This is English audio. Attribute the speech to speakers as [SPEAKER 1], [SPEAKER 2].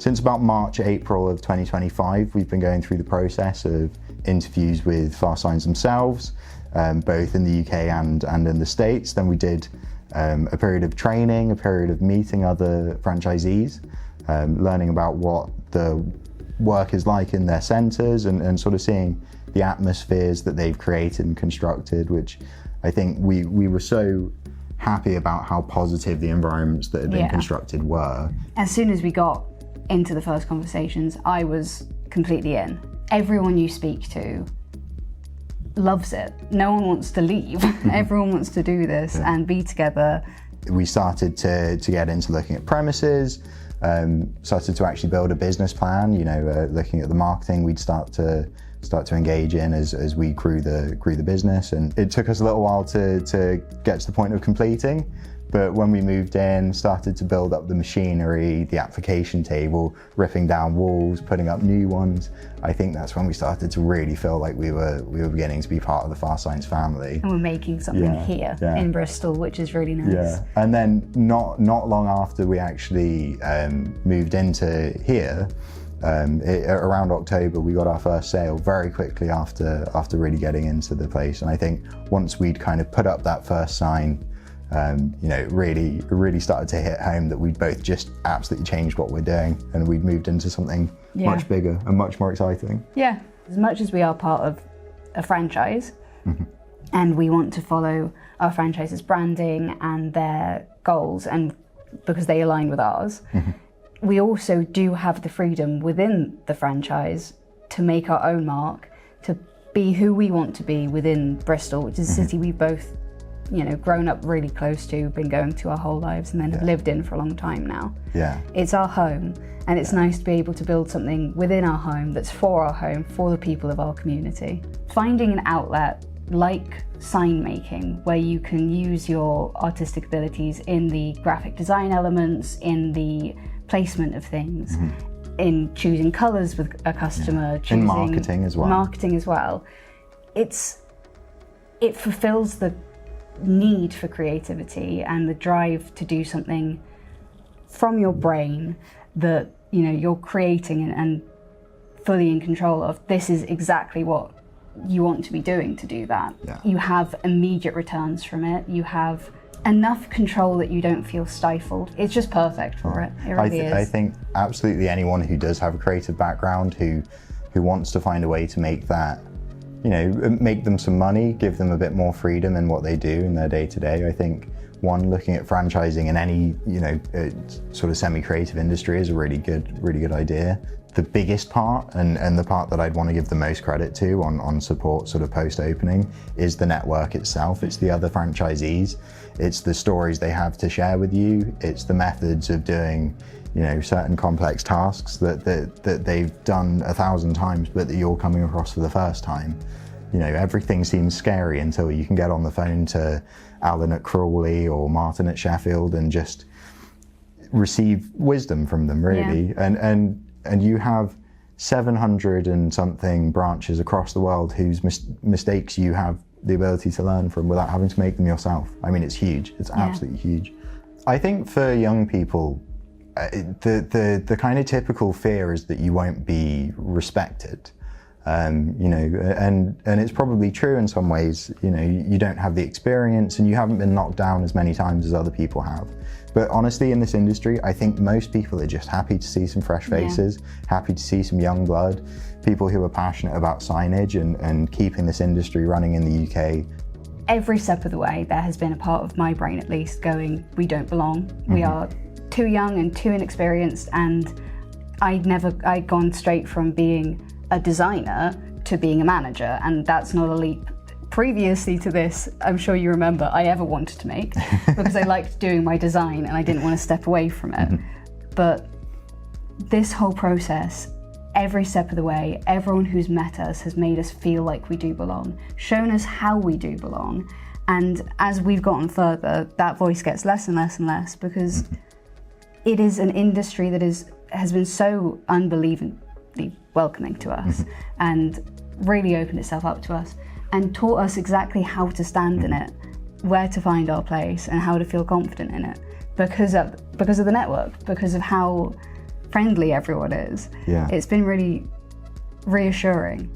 [SPEAKER 1] Since about March, April of 2025, we've been going through the process of interviews with FASTSIGNS themselves, both in the UK and in the States. Then we did a period of training, a period of meeting other franchisees, learning about what the work is like in their centres and sort of seeing the atmospheres that they've created and constructed, which I think we were so happy about how positive the environments that had been constructed were.
[SPEAKER 2] As soon as we got into the first conversations, I was completely in. Everyone you speak to loves it. No one wants to leave. Everyone wants to do this and be together.
[SPEAKER 1] We started to get into looking at premises, started to actually build a business plan, looking at the marketing we'd start to engage in as we grew the business. And it took us a little while to get to the point of completing. But when we moved in, started to build up the machinery, the application table, ripping down walls, putting up new ones, I think that's when we started to really feel like we were beginning to be part of the FASTSIGNS family.
[SPEAKER 2] And we're making something here in Bristol, which is really nice.
[SPEAKER 1] Yeah, and then not long after we actually moved into here, around October, we got our first sale very quickly after really getting into the place. And I think once we'd kind of put up that first sign, really started to hit home that we'd both just absolutely changed what we're doing, and we'd moved into something much bigger and much more exciting.
[SPEAKER 2] Yeah, as much as we are part of a franchise, and we want to follow our franchise's branding and their goals, and because they align with ours, we also do have the freedom within the franchise to make our own mark, to be who we want to be within Bristol, which is a city we've both grown up really close to, been going to our whole lives, and then have lived in for a long time now. Yeah. It's our home, and it's nice to be able to build something within our home that's for our home, for the people of our community. Finding an outlet like sign making, where you can use your artistic abilities in the graphic design elements, in the placement of things, in choosing colours with a customer, choosing
[SPEAKER 1] in marketing as well.
[SPEAKER 2] It fulfills the need for creativity and the drive to do something from your brain that you're creating and fully in control of. This is exactly what you want to be doing to do that. You have immediate returns from it. You have enough control that you don't feel stifled. It's just perfect for it. It really is.
[SPEAKER 1] I think absolutely anyone who does have a creative background, who wants to find a way to make that, make them some money, give them a bit more freedom in what they do in their day-to-day. I think looking at franchising in any, sort of semi-creative industry is a really good idea. The biggest part, and the part that I'd want to give the most credit to on support sort of post-opening, is the network itself. It's the other franchisees. It's the stories they have to share with you. It's the methods of doing, certain complex tasks that they've done 1,000 times, but that you're coming across for the first time. Everything seems scary until you can get on the phone to Alan at Crawley or Martin at Sheffield and just receive wisdom from them, really. And you have 700 and something branches across the world whose mistakes you have the ability to learn from without having to make them yourself. I mean, it's huge. It's absolutely huge. I think for young people, the kind of typical fear is that you won't be respected. And it's probably true in some ways. You don't have the experience and you haven't been knocked down as many times as other people have. But honestly, in this industry, I think most people are just happy to see some fresh faces, happy to see some young blood, people who are passionate about signage and keeping this industry running in the UK.
[SPEAKER 2] Every step of the way, there has been a part of my brain at least going, we don't belong. We are too young and too inexperienced, and I'd gone straight from being a designer to being a manager, and that's not a leap previously to this, I'm sure you remember, I ever wanted to make, because I liked doing my design and I didn't want to step away from it. But this whole process, every step of the way, everyone who's met us has made us feel like we do belong, shown us how we do belong. And as we've gotten further, that voice gets less and less and less, because it is an industry that has been so unbelievably welcoming to us and really opened itself up to us and taught us exactly how to stand in it, where to find our place and how to feel confident in it, because of the network, because of how friendly everyone is.
[SPEAKER 1] Yeah.
[SPEAKER 2] It's been really reassuring.